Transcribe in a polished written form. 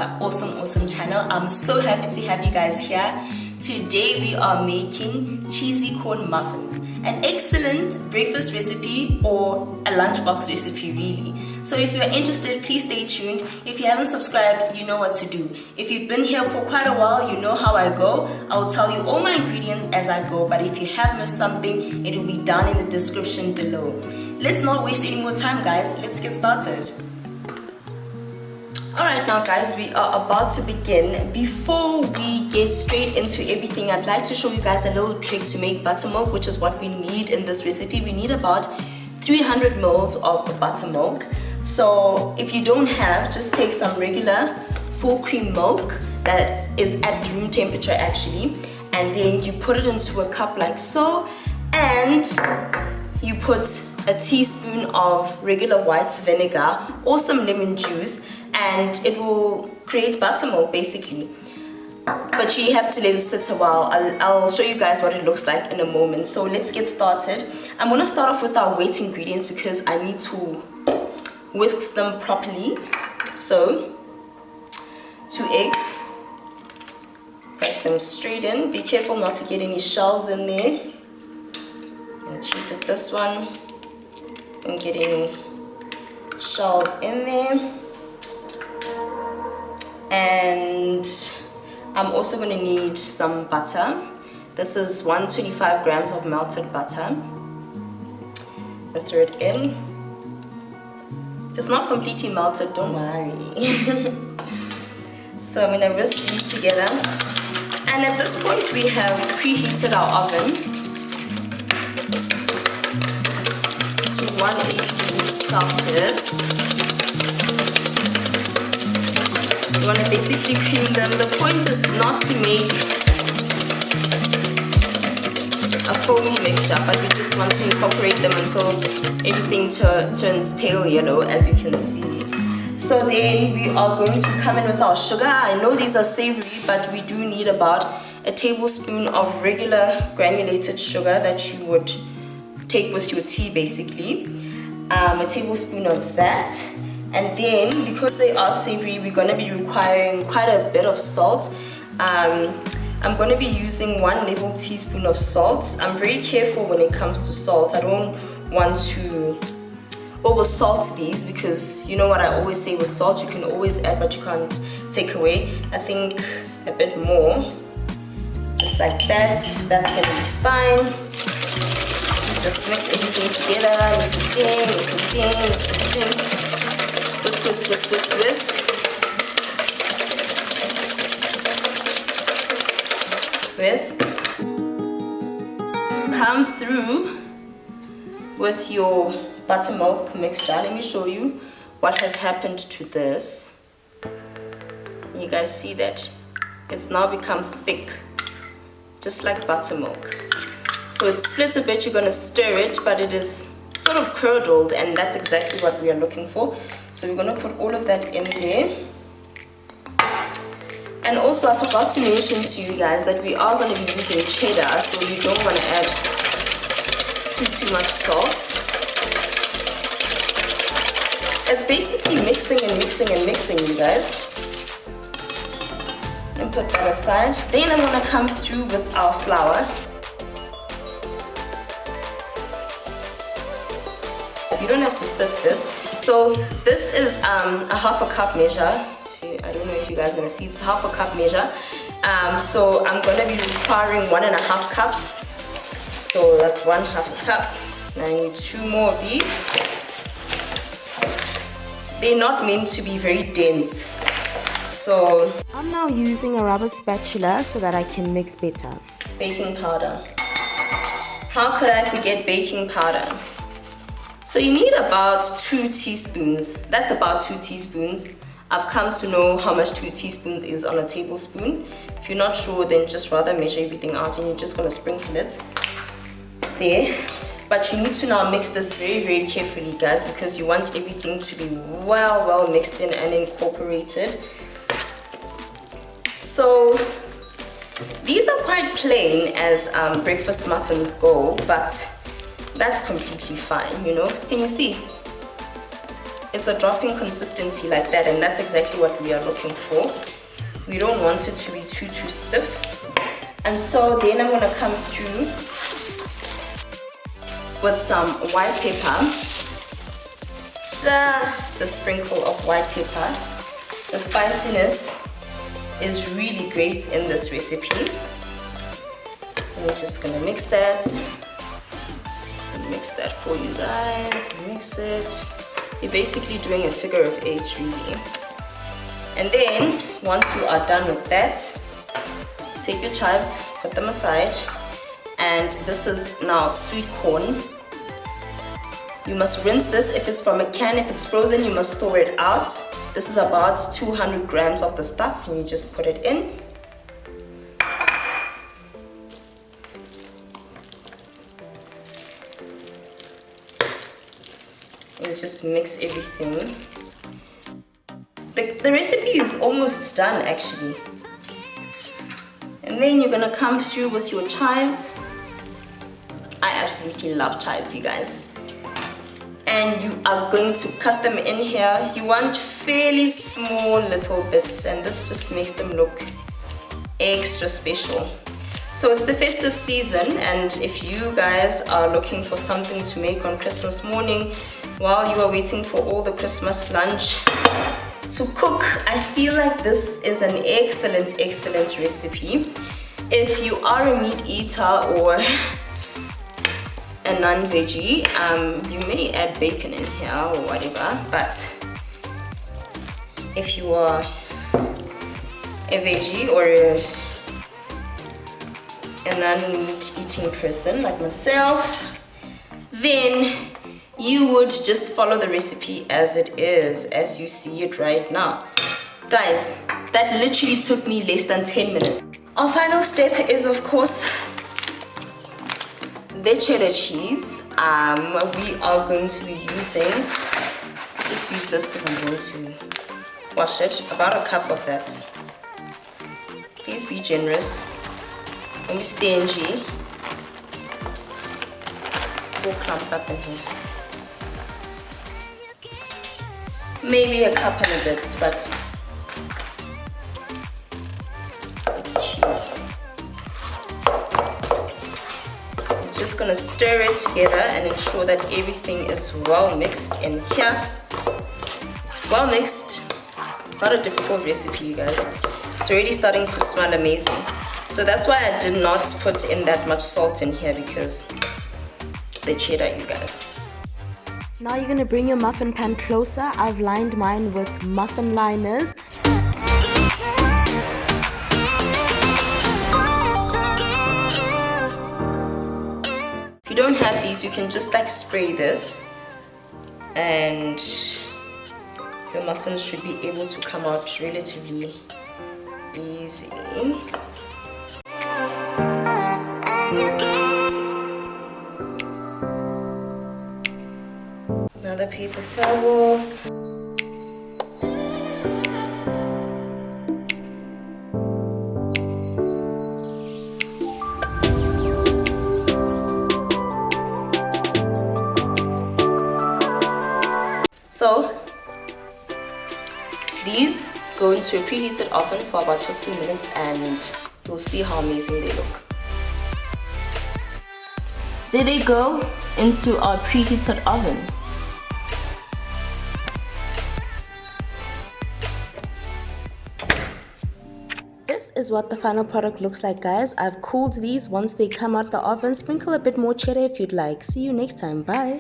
my awesome channel. I'm so happy to have you guys here. Today we are making cheesy corn muffins, an excellent breakfast recipe or a lunchbox recipe really. So if you're interested, please stay tuned. If you haven't subscribed, you know what to do. If you've been here for quite a while, you know how I go. I'll tell you all my ingredients as I go, but if you have missed something, it will be down in the description below. Let's not waste any more time, guys. Let's get started. Alright now guys, we are about to begin. Before we get straight into everything, I'd like to show you guys a little trick to make buttermilk, which is what we need in this recipe. We need about 300 mils of buttermilk. So if you don't have, just take some regular full cream milk that is at room temperature actually, and then you put it into a cup like so, and you put a teaspoon of regular white vinegar or some lemon juice, and it will create buttermilk basically. But you have to let it sit a while. I'll show you guys what it looks like in a moment. So let's get started. I'm going to start off with our wet ingredients because I need to whisk them properly. So 2 eggs, crack them straight in. Be careful not to get any shells in there. And cheat with this one and get any shells in there. And I'm also going to need some butter. This is 125 grams of melted butter. I'll throw it in. If it's not completely melted, don't worry. So I'm going to whisk these together. And at this point we have preheated our oven to 180 degrees Celsius. You want to basically cream them. The point is not to make a foamy mixture, but we just want to incorporate them until everything turns pale yellow, as you can see. So then we are going to come in with our sugar. I know these are savory, but we do need about a tablespoon of regular granulated sugar that you would take with your tea basically. A tablespoon of that. And then, because they are savory, we're going to be requiring quite a bit of salt. I'm going to be using 1 level teaspoon of salt. I'm very careful when it comes to salt. I don't want to over salt these because you know what I always say with salt, you can always add but you can't take away. I think a bit more, just like that. That's going to be fine. Just mix everything together, mix it in, mix it in, mix it in. Whisk, whisk, whisk, whisk. Whisk. Come through with your buttermilk mixture. Let me show you what has happened to this. You guys see that? It's now become thick, just like buttermilk. So it splits a bit, you're going to stir it, but it is sort of curdled, and that's exactly what we are looking for. So we're going to put all of that in there. And also I forgot to mention to you guys that we are going to be using cheddar, so you don't want to add too much salt. It's basically mixing and mixing and mixing, you guys. And put that aside. Then I'm going to come through with our flour. You don't have to sift this. So this is a 1/2 cup measure. I don't know if you guys are going to see. It's 1/2 cup measure. So I'm going to be requiring 1.5 cups. So that's 1/2 cup. And I need 2 more of these. They're not meant to be very dense. So I'm now using a rubber spatula so that I can mix better. Baking powder. How could I forget baking powder? So you need about 2 teaspoons. That's about 2 teaspoons. I've come to know how much 2 teaspoons is on a tablespoon. If you're not sure, then just rather measure everything out and you're just going to sprinkle it there. But you need to now mix this very carefully, guys, because you want everything to be well mixed in and incorporated. So these are quite plain as breakfast muffins go, but that's completely fine, you know. Can you see? it's a dropping consistency like that, and that's exactly what we are looking for. We don't want it to be too stiff. And so then I'm gonna come through with some white pepper, just a sprinkle of white pepper. The spiciness is really great in this recipe. And we're just gonna mix that for you guys. Mix it. You're basically doing a figure of 8 really. And then once you are done with that, take your chives, put them aside. And this is now sweet corn. You must rinse this. If it's from a can, if it's frozen, you must thaw it out. This is about 200 grams of the stuff, and you just put it in. And just mix everything. The recipe is almost done actually. And then you're gonna come through with your chives. I absolutely love chives, you guys. And you are going to cut them in here. You want fairly small little bits, and this just makes them look extra special. So it's the festive season, and if you guys are looking for something to make on Christmas morning while you are waiting for all the Christmas lunch to cook, I feel like this is an excellent recipe. If you are a meat eater or a non-veggie, you may add bacon in here or whatever, but if you are a veggie or a non-meat eating person like myself, then you would just follow the recipe as it is, as you see it right now. Guys, that literally took me less than 10 minutes. Our final step is, of course, the cheddar cheese. We are going to be using, just use this because I'm going to wash it, about a cup of that. Please be generous, don't be stingy. It's all clumped up in here. Maybe a cup and a bit, but it's cheese. Just gonna stir it together and ensure that everything is well mixed in here. Well mixed. Not a difficult recipe, you guys. It's already starting to smell amazing. So that's why I did not put in that much salt in here, because the cheddar, you guys. Now you're gonna bring your muffin pan closer. I've lined mine with muffin liners. If you don't have these, you can just like spray this and your muffins should be able to come out relatively easily. Another paper towel. So these go into a preheated oven for about 15 minutes and you'll see how amazing they look. There they go into our preheated oven. This is what the final product looks like, guys. I've cooled these. Once they come out the oven, sprinkle a bit more cheddar if you'd like. See you next time. Bye.